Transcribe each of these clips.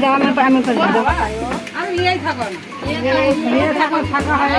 দাও আমি করে দাও আমি নিয়েই থাকো না নিয়ে থাকো থাকা হয়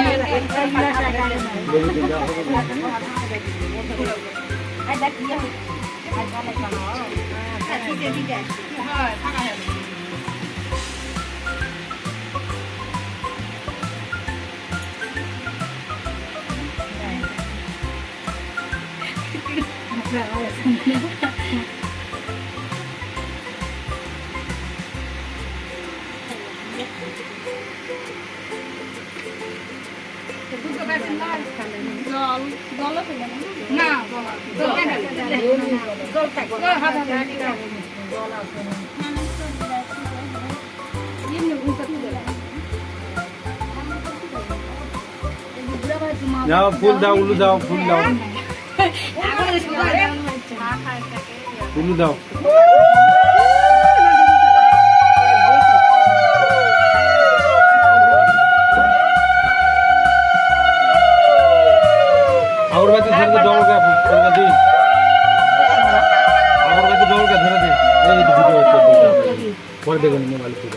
না যাও ফুল দাও উলু দাও ফুল দাও উলু দাও अगरबत्ती धर के दौड़ के अगरबत्ती दौड़ के धर दे ये वीडियो कर देगा मोबाइल पे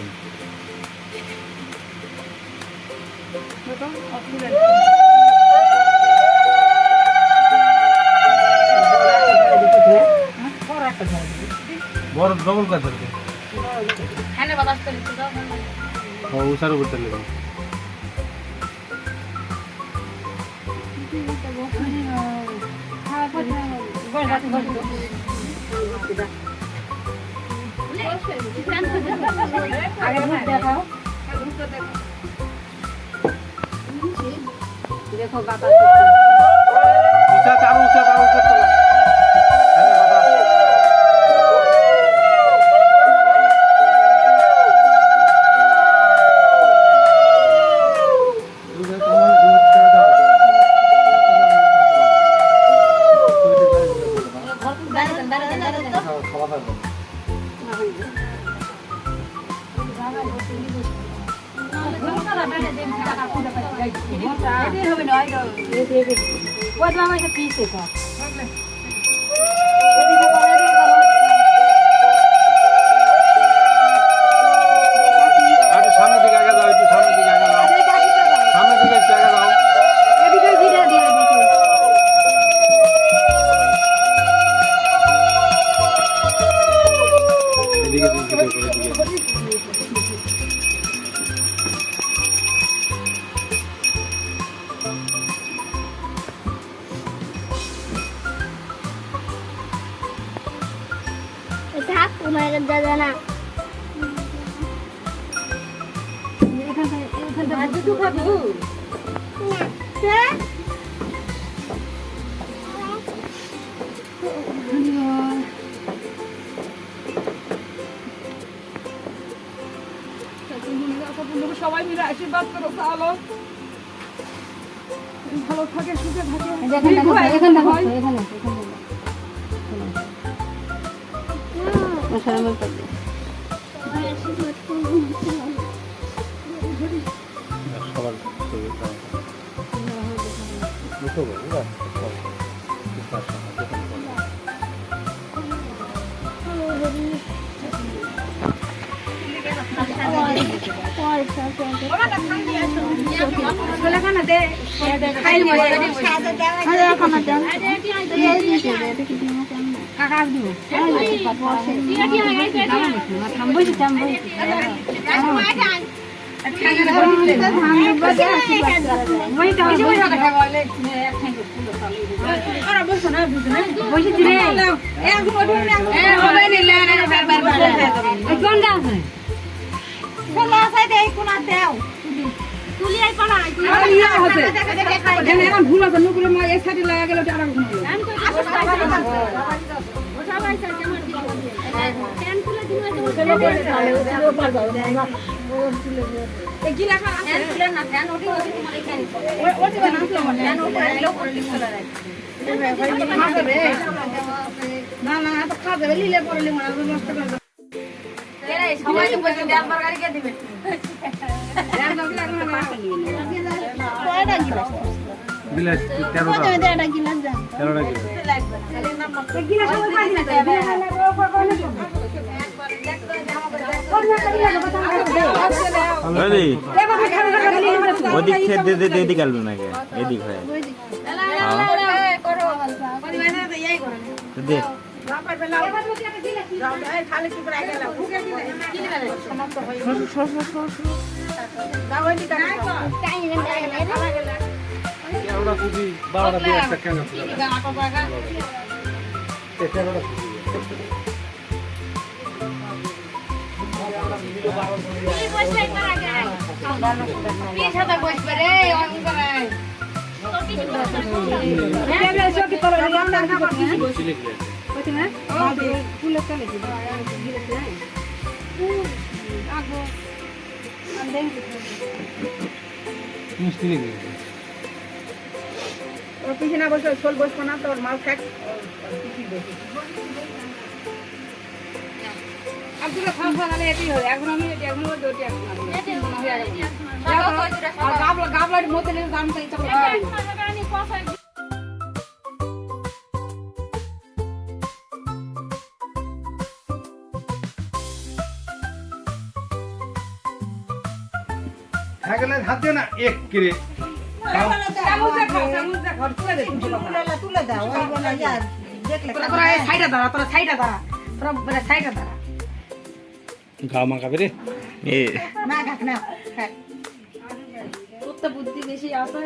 बोर डबल का धर के खाने वाला चले तो हां उसारो करते ले देखो बाबा उसा तारू सामने दिखा के जाओ सामने दिखा के जाओ सामने दिखा के जाओ दादा ना तू खाबू সবাই মিলে আশীর্বাদ করো তাহলে ভালো থাকে সুখে থাকে এখানে ভুল আছে নুকুলে মা এক সাইডে লাগা গেল আর না না তো খাবে লিলে পড়লে মনে নষ্ট করে সবাইকে বলছি একবার গাড়ি কে দিবে गिलास 13টা गिलास 13টা गिलास ওদি ওদিক খেয়ে দে দে এদিকে আলবে নাকি এদিক হয় দে ওরা খুবই 12টা দিয়ে একটা কেন এটা ওরা মিষ্টি লেগে পিছনে বসে শোল বসবো না তোর মাল খাক আর দুটো খাওয়া খাওয়া গেলে এটাই হয় এখন আমি এখন দুটি গাবলার মধ্যে দামটা ইচ্ছা করে থাকলে হাত দিও না এক করে গা মাখাবে রে এ বুদ্ধি বেশি আসে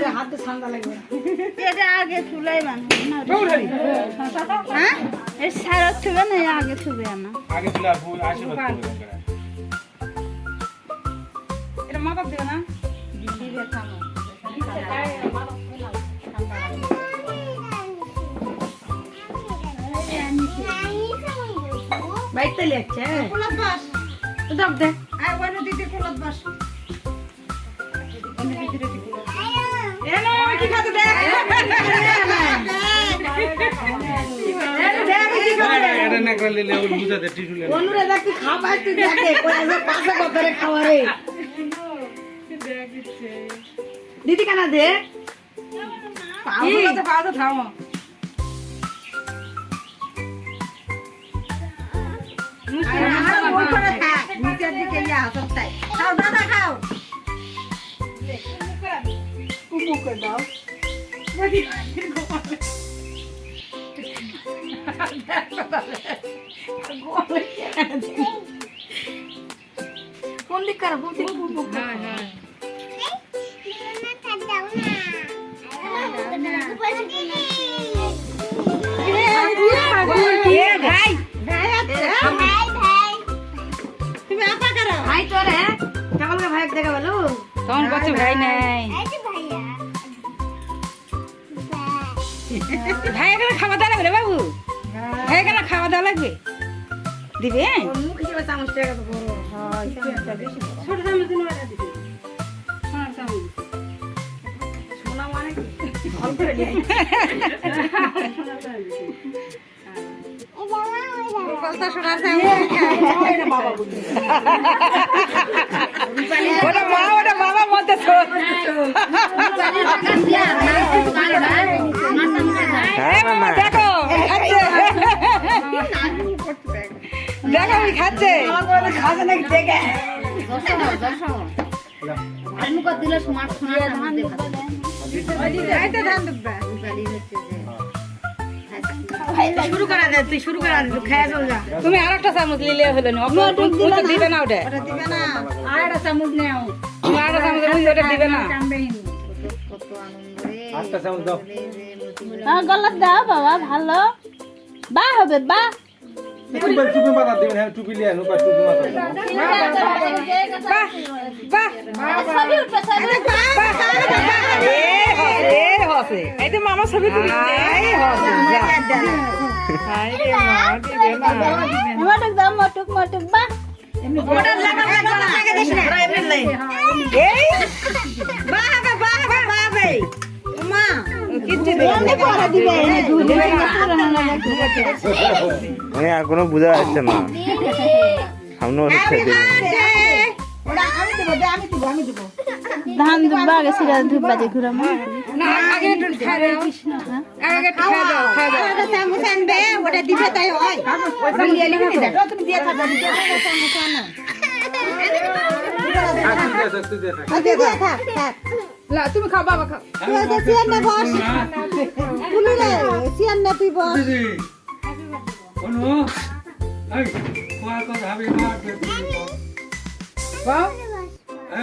হাতে ঠান্ডা লাগবে এটা আগে চুলাই হ্যাঁ এর সারা ছুবে না আগে ছুবে না আগে ছিল আর ভুল আশীর্বাদ করবেন এটা মাথা দিও না বাইতে লেখছে কুলত বাস তো দাও দে আই ওয়ান দিতে কুলত বাস এনো কি খাতে দে এটা না করলে ওর বুঝাতে টিটুলে অনুরে দেখ তুই খাবার তুই দেখে কই আছে পাশে কতরে খাওয়ারে দিদি কানা দে পাও তো খাও নিচের দিকে ইয়া সবটাই খাও দাদা খাও উমু করে দাও কোন দিক কর হ্যাঁ হ্যাঁ ভাই তোর হ্যাঁ কেমন ভাই দেখা বলো তখন কত ভাই নাই ভাই এখানে খাওয়া দাওয়া লাগবে বাবু ভাই এখানে খাওয়া দাওয়া লাগবে দিবে মুখ হিসেবে চামচ টাকা তো বড় ছোট চামচ দিন দিবে সোনা মানে কি অল্প রেডি কথা শোনার বাবা বলি ওটা বাবা মধ্যে দেখো দেখো খাচ্ছে খাচ্ছে নাকি দেখে দিলে স্মার্ট ধান শুরু করা দে তুই শুরু করা দে খেয়ে চল যা তুমি আরেকটা চামচ নিলে হলো না ওটা দিবে না ওটা দিবে না আরেকটা চামচ নাও তুমি আরেকটা চামচ ওটা দিবে না কত আনন্দ রে আটটা চামচ দাও গলাত দাও বাবা ভালো বা হবে বা টুপি মাথা দিবেন হ্যাঁ টুপি লিয়ে আনো টুপি মাথা ছবি উঠবে ছবি এই তো মামা ছবি তুলছে মটক দাও মটক মটক বা ওটা লাগা দিস না এমনি এই বাবা বাবা বাবা মা কিচ্ছু এমনি পড়া দিবে ঝুলে মানে আর কোনো বোঝা যাচ্ছে না সামনে হচ্ছে ওটা আমি দেব ধান দুবা গেছে ধূপ বাজে ঘুরাম না আগে একটু খাই দাও আগে একটু খাই দাও একটা চামচ আনবে ওটা দিবে তাই হয় ওইটা নিয়ে নিবি না তুমি দিয়ে থাকো চামচ আনো তুই দে থাক। দিয়ে থাক থাক না তুমি খাও বাবা খাও তুই তো চেয়ার নে বস তুমি রে চেয়ার নে তুই বস দিদি অনু এই কোয়া তো ভাবি মার দে বাও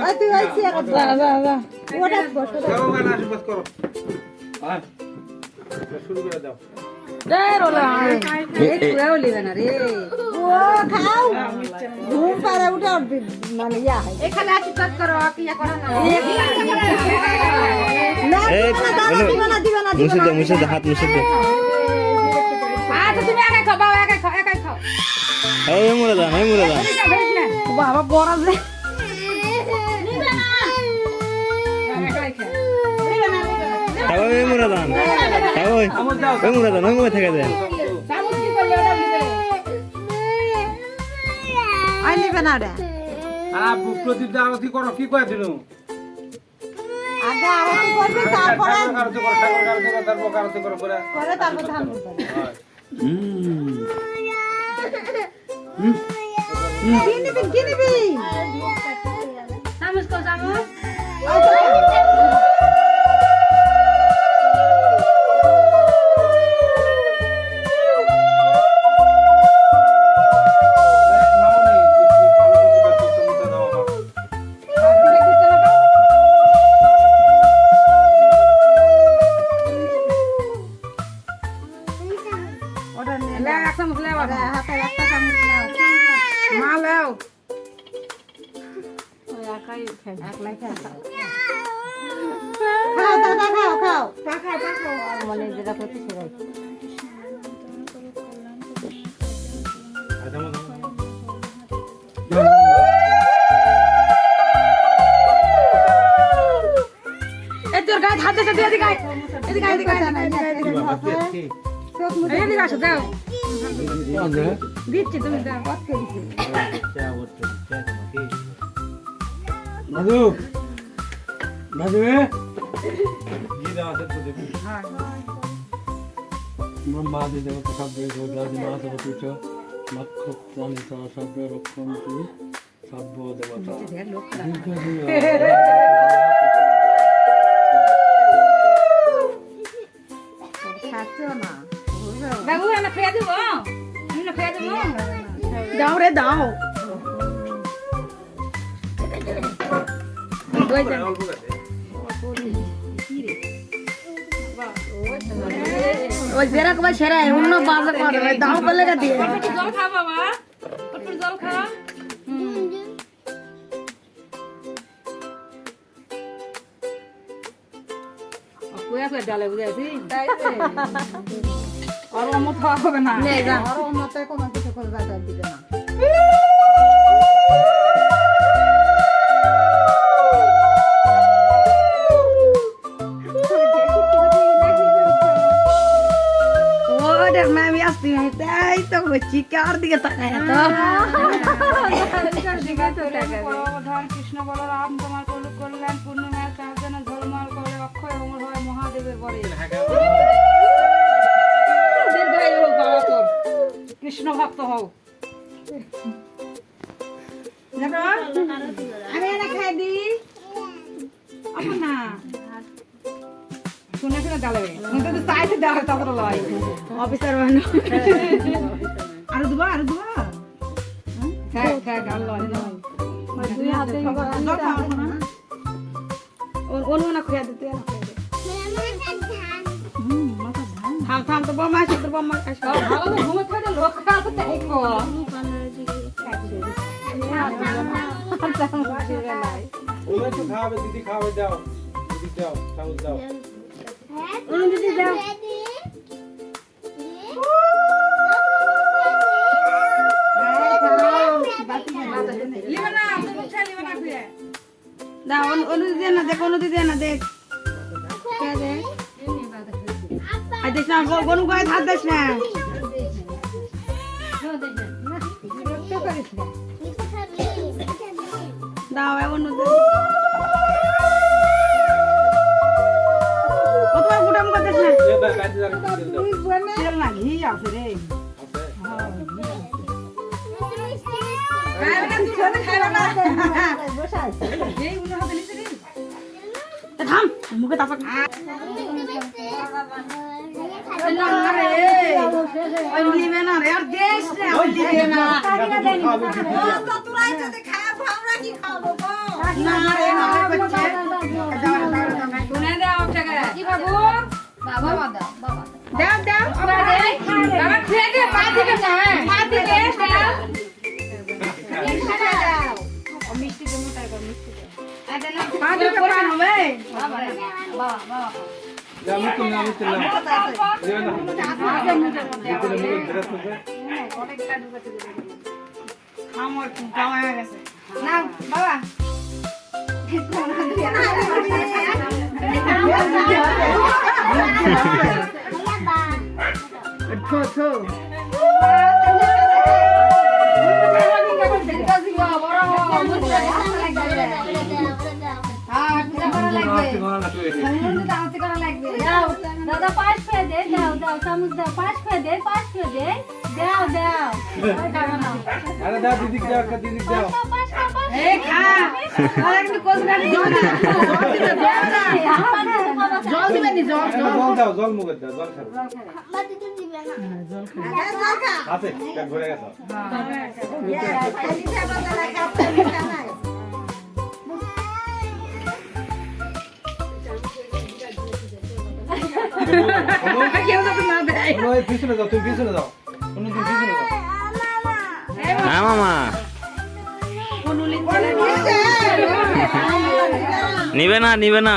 ওই তুই ওই চেয়ার যা যা যা ওটা বস যাও গানা আশীর্বাদ করো আর শুরু করে দাও রে রোলা এই কুয়াও লিবে না রে ও খাও ঘুম পারে উঠে মানে ইয়া হয় এখানে আশীর্বাদ করো কি করো না না এই, দিবে না দিবে না মুছে দে মুছে দে হাত মুছে দে আচ্ছা তুমি একাই খাও বাবা একাই খাও এই মুরে দান বাবা বড় যে একাই খাও খাও এই মুরে দান খাও ওই মুরে দান ওই মুরে থেকে দে চামচ কি করলে ওটা দিবে আই নিবে না রে প্রদীপ দা আরতি করো কি কয় দিল আগে আরতি করবি তারপরে আরতি করো ঠাকুর আরতি করো তারপর আরতি করো পরে করে তারপর ধান করবি কি নিবি চামচ কো চামচ ওটা নে লে এক চামচ লে বাবা হাতে একটা চামচ নাও মা লেও খাও দাদা খাও খাও মানে যেটা করতে সেটাই এই তোর গায়ে হাত দিতে এদিকে আয় এদিকে আয় এদিকে আয় এদিকে আসো দাও দিচ্ছি তুমি দাও দাদু দাদু কি দাও আছে প্রদীপ ব্রহ্মাদি দেবতা সব্বে গোদাদি মাতা পুত্র নক্ষত্রাণি সব্বে রক্ষন্তি সব্য দেবতা খাচ্ছো না বাবু আমি খেয়ে দেবো আমি না খেয়ে দেবো দাও রে দাও ওই যে ওই যেরকম সেরা অন্য বাজে করে দাও বলে দিয়ে একটু জল খা বাবা একটু জল খা কুয়া কুয়া ডালে বুঝাইছি আর অমত খাওয়া হবে না আর অন্য কোনো কিছু করে দিবে না আমি আসছি তাই তো বলছি কার দিকে তাকায় তো ভগবান কৃষ্ণ বলরাম তোমার কল্যাণ পূর্ণিমার চাঁদন ঝলমল করে অক্ষয় অমর হয় মহাদেবের বরে দীর্ঘায়ু হোক বাবা তোর কৃষ্ণ ভক্ত হও আমি এনে খাই দি না শুনে শুনে ডালবে কিন্তু চাইতে দেওয়া তারপরে লয় অফিসার বানো আরো দুবা খাক খাক আর লয় নয় দুই হাতে অন্য না খুঁয়া দিতে থাম থাম তো বম্মা আসে তো বম্মা আসে ভালো তো ঘুমে থাকে লোক আছে তাই কো ওরা তো খাবে দিদি খাবে দাও দিদি দাও চামচ দাও দিদি দাও লিবে না তুমি খেয়ে লিবে না খুঁয়ে দাও অনু দিয়ে না দেখ অনু দিয়ে না দেখ কে দে আই দেখ না গনু গায়ে হাত দিস না দাও অনু দে আর একটু তেল দাও। তেল না ঘি আছে রে আছে? খাবে না তুই সাথে খাবে না এই উনি হাতে নিছে রে থাম মুখে তাপাক ওই নিবে না রে আর দেশ রে ওই দিবে না তো তোরাই যদি খাবো আমরা কি খাবো না রে না করছে শুনে দাও টাকা কি বাবু বাবা দাও দাও দাও আবার দে বাবা খেয়ে দে পা দিবে না পা দিবে দাও মিষ্টি দে মোটা করে মিষ্টি দে আদা না পা দিবে পড়া হবে বাবা বাবা যা আমি তো না দেবে না। ভিতরে মুখে ঘেরা থাকবে। অনেকটা ঢুকাতে দেবে আমার কামা হয়ে গেছে না বাবা থো থো দাদা পাঁচ খেয়ে দে দাও দাও চামচ দাও পাঁচ খেয়ে দে পাঁচ খেয়ে দে দাও দাও আরে দাও দিদি দাও একটা দিদি দাও। এ খা আর একটু কোস গাড়ি জল দিবে নি জল জল দাও জল মুখে দাও জল খাবে। আছে পেট ভরে গেছে। কেউ তো না দেয় কোনো এই পিছনে যাও তুমি পিছনে যাও। কোনো তুমি পিছনে যাও। হ্যাঁ মামা নিবে না নিবে না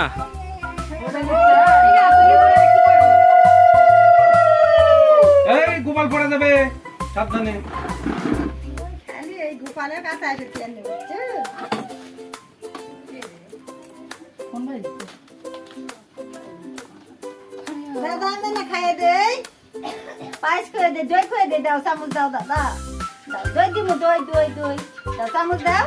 এই গোপাল পড়ে যাবে সাবধানে। খালি এই গোপালের কাছে এসে তেল নেবে দাদা না খাইয়ে দে পায়েস করে দে দই করে দে দাও চামচ দাও দাদা দই দিব দই দই দই দাও চামচ দাও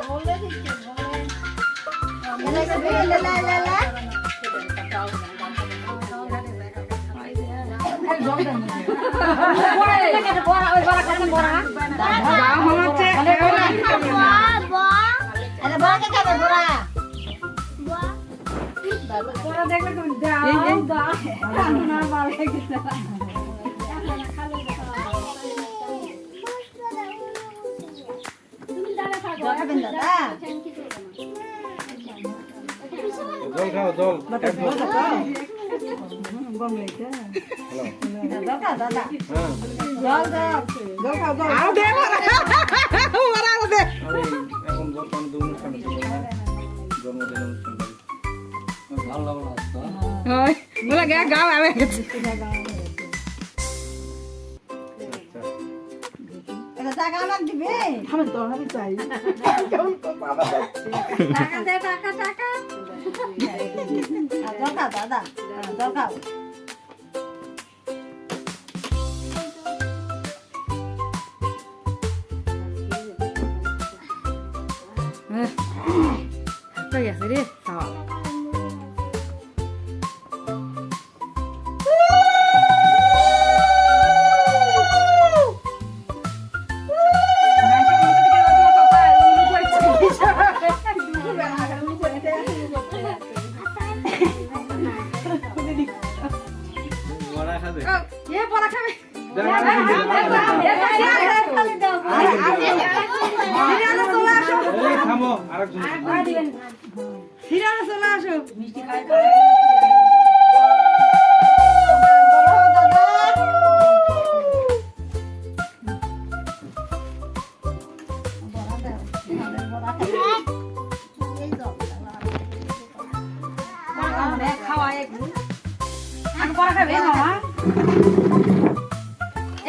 জল খাও জল। হ্যাঁ। আরো দে আরো দে আমি এখন জল পান তো অনুষ্ঠান ছিল না। জন্মদিন অনুষ্ঠান করি। ভালো লাগলো আজকে। বলে গাও আমি গেছি এটা টাকা না দিবে আমি তো আমি চাই টাকা দে টাকা টাকা দরকার দাদা দরকার হয়ে গেছে রে খাওয়া বড়া খাবে। এ পড়া খাবে দাও, আর একটু দাও। এই থামো আরেকজন। হিরানো চলে আসো মিষ্টি খাই খাওয়া একটু আমি পড়া খাবে মামা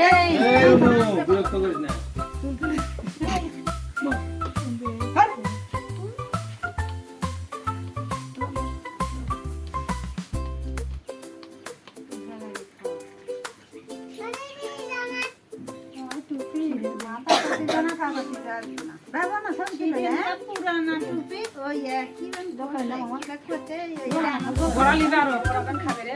এই এই নো, বিরক্ত করিস না। মাথা বড়ালি বারো খাবে রে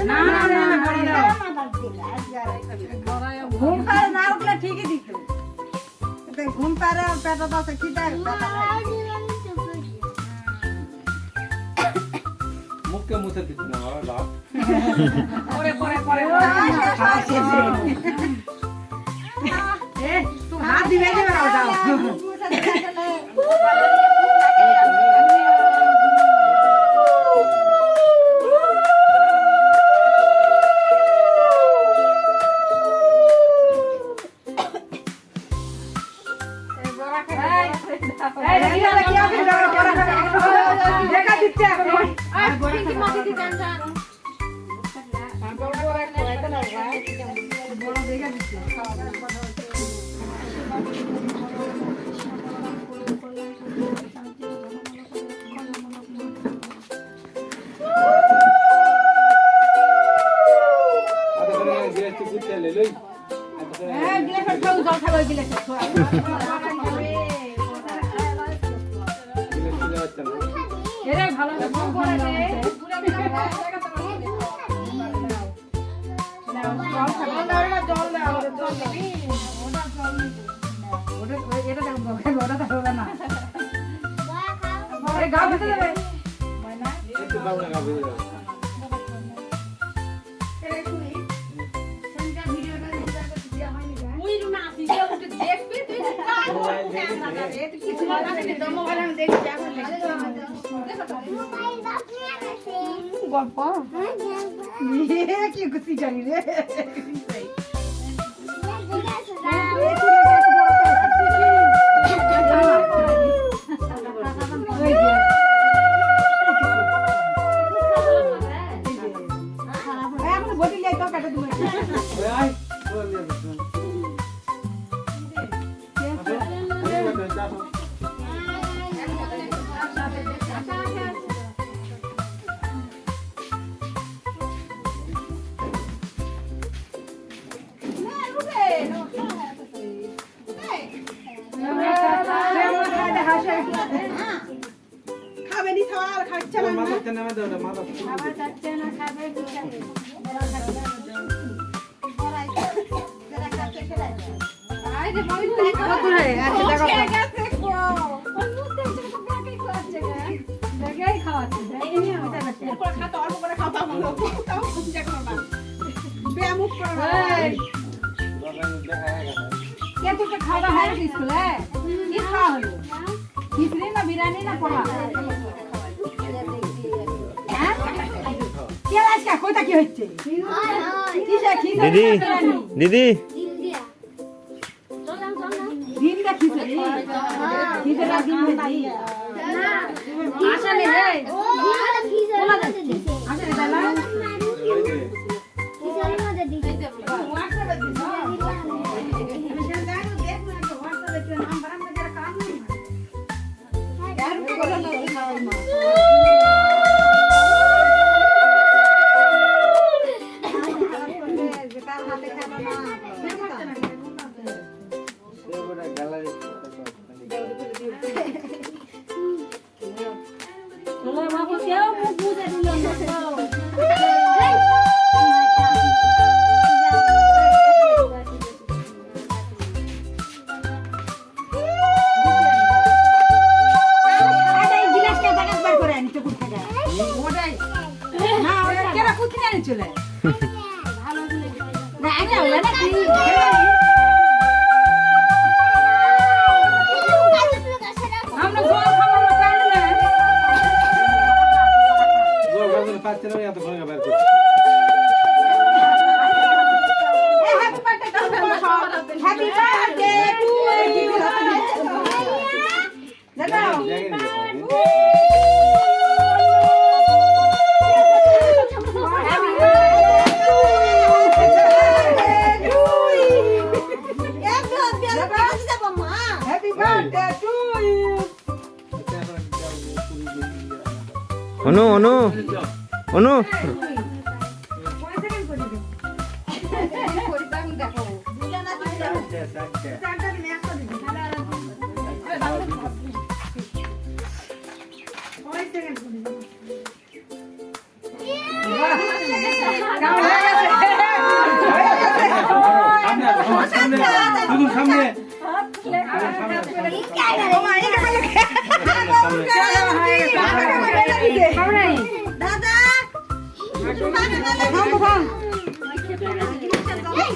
না না না ঘুম পারে না উঠলে ঠিকই দিত ঘুম পারে পেটা তো খিদা মুখে মুছে দিচ্ছি না বাবা লাভ পরে পরে পরে তুই হাত দিবে যে বেরাও যাও দেখা দিচ্ছে গিয়ে গুতে লে লই এরে ভালো একটু ভালো লাগা বুঝে যাবে গল্প কি খুশি জানি রে বটি লাই তো কাটা তুমি ওই আই বল দিয়ে দিচ্ছি খাবে নি খাওয়ার খাচ্ছে না মাথা নামে দাও না মাথা খাওয়া হয় স্কুলে কি খাওয়া হলো খিচড়ি না বিরিয়ানি না পোড়া কোথা কি হচ্ছে দিদি দিদি দিন দা খিচুড়ি খিচুড়ি দিন দিদি আসলে রে চলে পাচ্ছে না এত ভাঙা বের করছে হ্যাপি বার্থডে টু ইউ দাদা হ্যাপি বার্থডে টু ইউ অনু অনু অনু কয় সেকেন্ড করে দিবে সামনে দাদা থাম থাম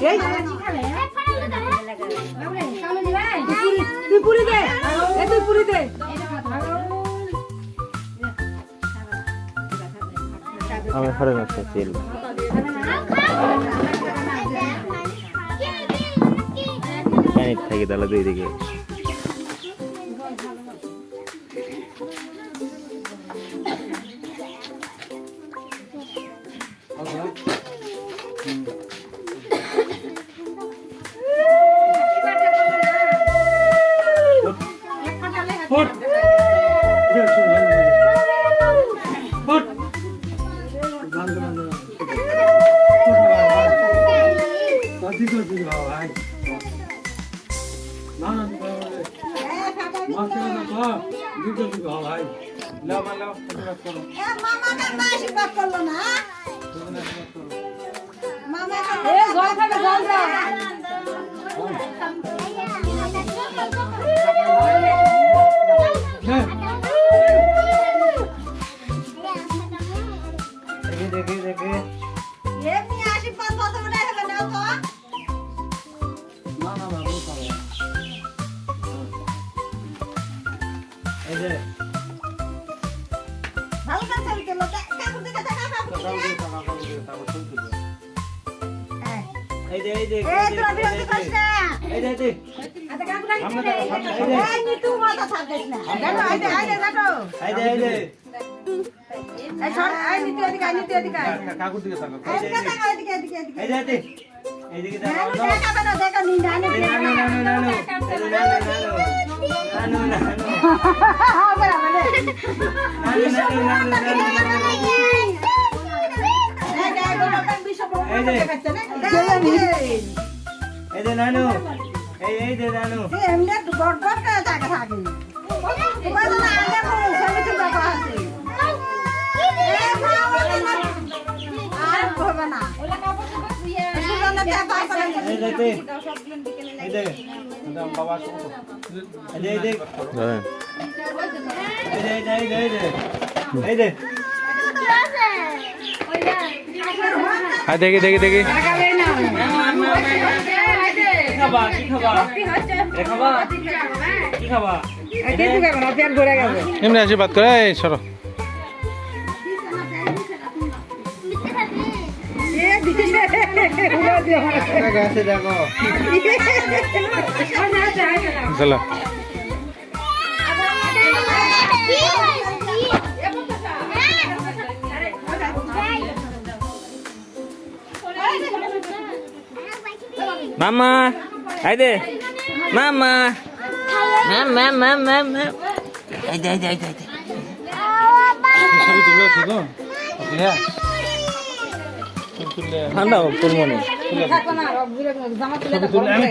এই তুই পুরি দে এ তুই পুরি দে আমি ঘরে যাচ্ছি তেল প্যানিক থাকি তাহলে দুই দিকে ফুট ফুট মামা কাকা আশীর্বাদ করলো না মামা এ জল খাবে জল দাও এমনি আশীর্বাদ প্রথমে হবে না তো ভালো করে ছবি তুলো কাকু দিকে দেখা কাকু এই তোরা বিরক্ত করিস না আচ্ছা কাকু রাখি এই নি তুই মাথা ছাড়িস না দেখো আইদে দেখো এই সর আই নিতে এদিকে কাকুর দিকে তাকাও এদিকে এইদিকে নানু দেখাবে না দেখো নি নানু হবে হবে এই দেখো বাবা বিশপ দেখাচ্ছে না এই যে নানু এই যে নানু এমনি গড় গড় করে থাকে তোমার না আগে বলো সমিতি বাবা আছে আর হবে না ওলা কাপড় ধুইয়া সুজনের ব্যাপার করে এই যে বাবা এই যে দেখি এমনি আশীর্বাদ করে সরো চলো মামা আইদে মামা ঠান্ডা তোর মনে থাকো না জামা তুলে